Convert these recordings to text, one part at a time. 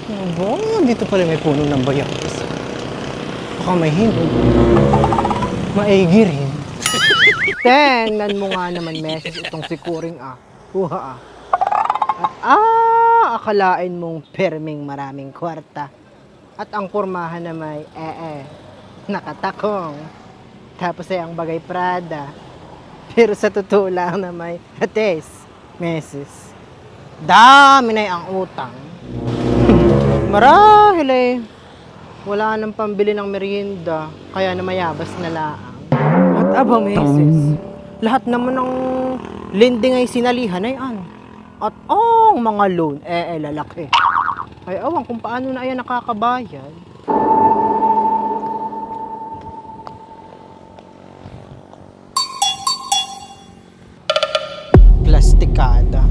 Aba, dito pala may puno ng bayabas. Baka may hinog. Maigi rin. Tingnan mo nga naman, meses itong si Kuring Kuha At akalain mong perming maraming kwarta. At ang kurmahan na may nakatakong. Tapos ay ang bagay Prada. Pero sa totoo lang na may ates, meses. Dami na ang utang. Marahil wala nang pambili ng merienda, kaya na mayabas na laang. At aba meses, lahat naman ng lending ay sinalihan ay At ang mga loan, lalaki. Ay awan kung paano na ayan nakakabayad. Plastikada.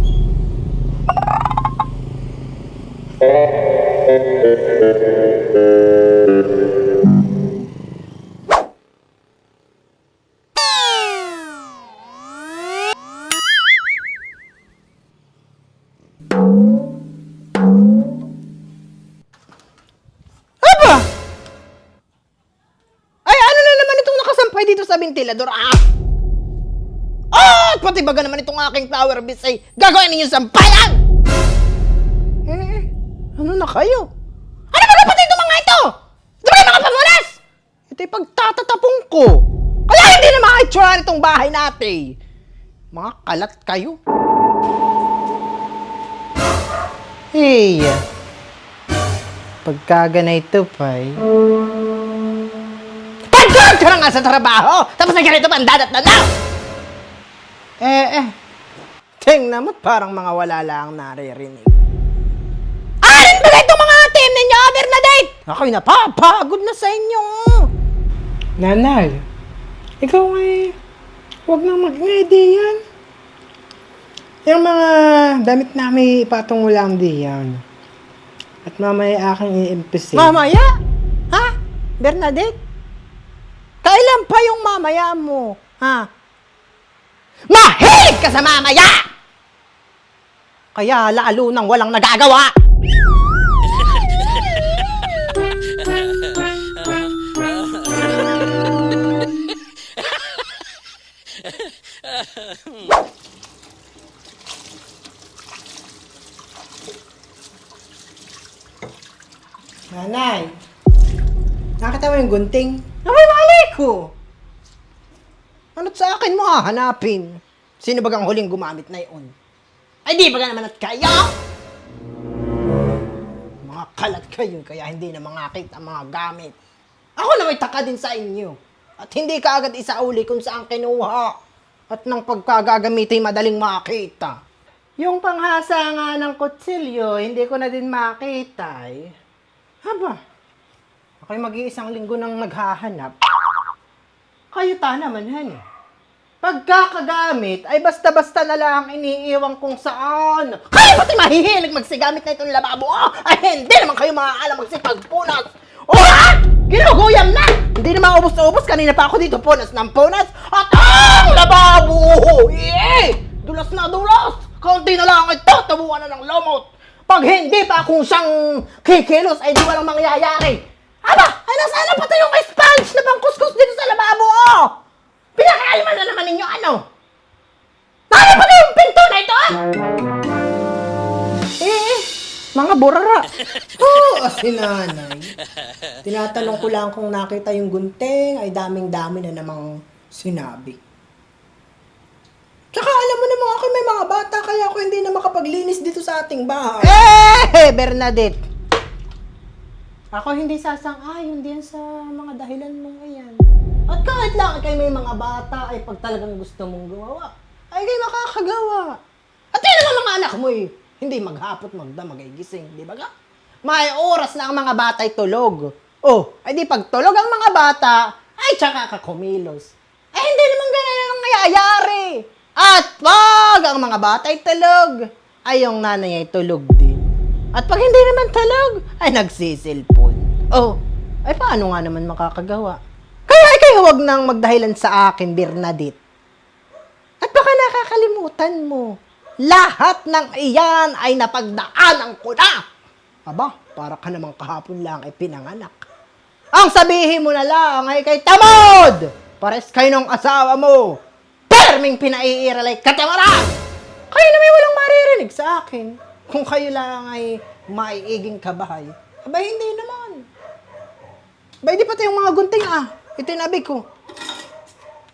Aba! Ay, ano na naman itong nakasampay dito sa ventilador, pati baga naman itong aking flower base ay gagawin ninyo sampayan! Ano na kayo? Ano ba pati itong mga ito? Ito ba yung mga pamunas? Ito'y pagtatatapong ko. Kaya hindi na makaitsura itong bahay natin. Mga kalat kayo. Hey, pagkagana ito pa'y pagkag ka na nga sa trabaho! Tapos na ganito pa ang dadat-dadaw! Tingnan mo't parang mga wala lang naririnig. Alin ba itong mga team ninyo, Bernadette? Ako'y napapagod na sa inyo. Nanay, ikaw huwag nang mag-ready yan. Yung mga damit namin ipatong mo lang diyan. At mamaya aking i-impisin. Mamaya? Ha? Bernadette? Kailan pa yung mamaya mo? Ha? Mahilig ka sa mamaya! Kaya lalo nang walang nagagawa. Nanay, nakita mo yung gunting? Abay, mali ko! Ano't sa akin mo hahanapin? Sino bagang huling gumamit na yun? Ay di baga naman at kaya? Mga kalat kayo, kaya hindi na makakita ang mga gamit. Ako na may taka din sa inyo. At hindi ka agad isauli kung saan kinuha. At ng pagkagagamitin madaling makita. Yung panghasa nga ng kutsilyo, hindi ko na din makita Haba, ako'y mag-iisang linggo nang naghahanap. Kayo ta naman, Pagkakagamit ay basta-basta na lang iniiwan kung saan. Kayo pati mahihilig magsigamit na itong lababo. Ay hindi naman kayo maaalam magsipagpunas. Ginuguyam na! Hindi na maubos na ubos. Kanina pa ako dito punas ng punas. At ang lababo! Dulas na dulas! Kaunti na lang ito. Tabuan na ng lomot. Pag hindi pa kung siyang kikilos ay di walang mangyayari. Aba! Ay nasaan pati yung sponge na pangkuskus dito sa lababo Pinakaaliman na naman ninyo Nari pa yung pinto na ito mga burara. Si nanay. Tinatanong ko lang kung nakita yung gunting ay daming-dami na namang sinabi. Tsaka alam mo naman ako may mga bata kaya ako hindi na makapaglinis dito sa ating bahay. Bernadette! Ako hindi sasang-ayon din sa mga dahilan mong iyan. At kahit lang kayo may mga bata ay pag talagang gusto mong gumawa, ay kayo makakagawa. At yun naman mga anak mo hindi maghapot magdamag ay gising, di ba ka? May oras na ang mga bata ay tulog. Ay di pag tulog ang mga bata, ay tsaka ka kumilos. Hindi naman ganun ang nangyayari. At pag ang mga bata ay tulog, ay yung nanay ay tulog din. At pag hindi naman tulog, ay nagsisilpon. Ay paano nga naman makakagawa? Kaya ay kayo huwag nang magdahilan sa akin, Bernadette. At baka nakakalimutan mo, lahat ng iyan ay napagdaanan ko na. Aba, para ka namang kahapon lang ay pinanganak. Ang sabihin mo na lang ay kay Tamod! Pares kayo ng asawa mo! Perming pinaiiralay katamaran! Kayo na may walang maririnig sa akin. Kung kayo lang ay maiiging kabahay, aba hindi naman. Aba hindi pati yung mga gunting itinabi ko.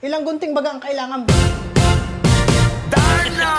Ilang gunting baga ang kailangan mo? Darna!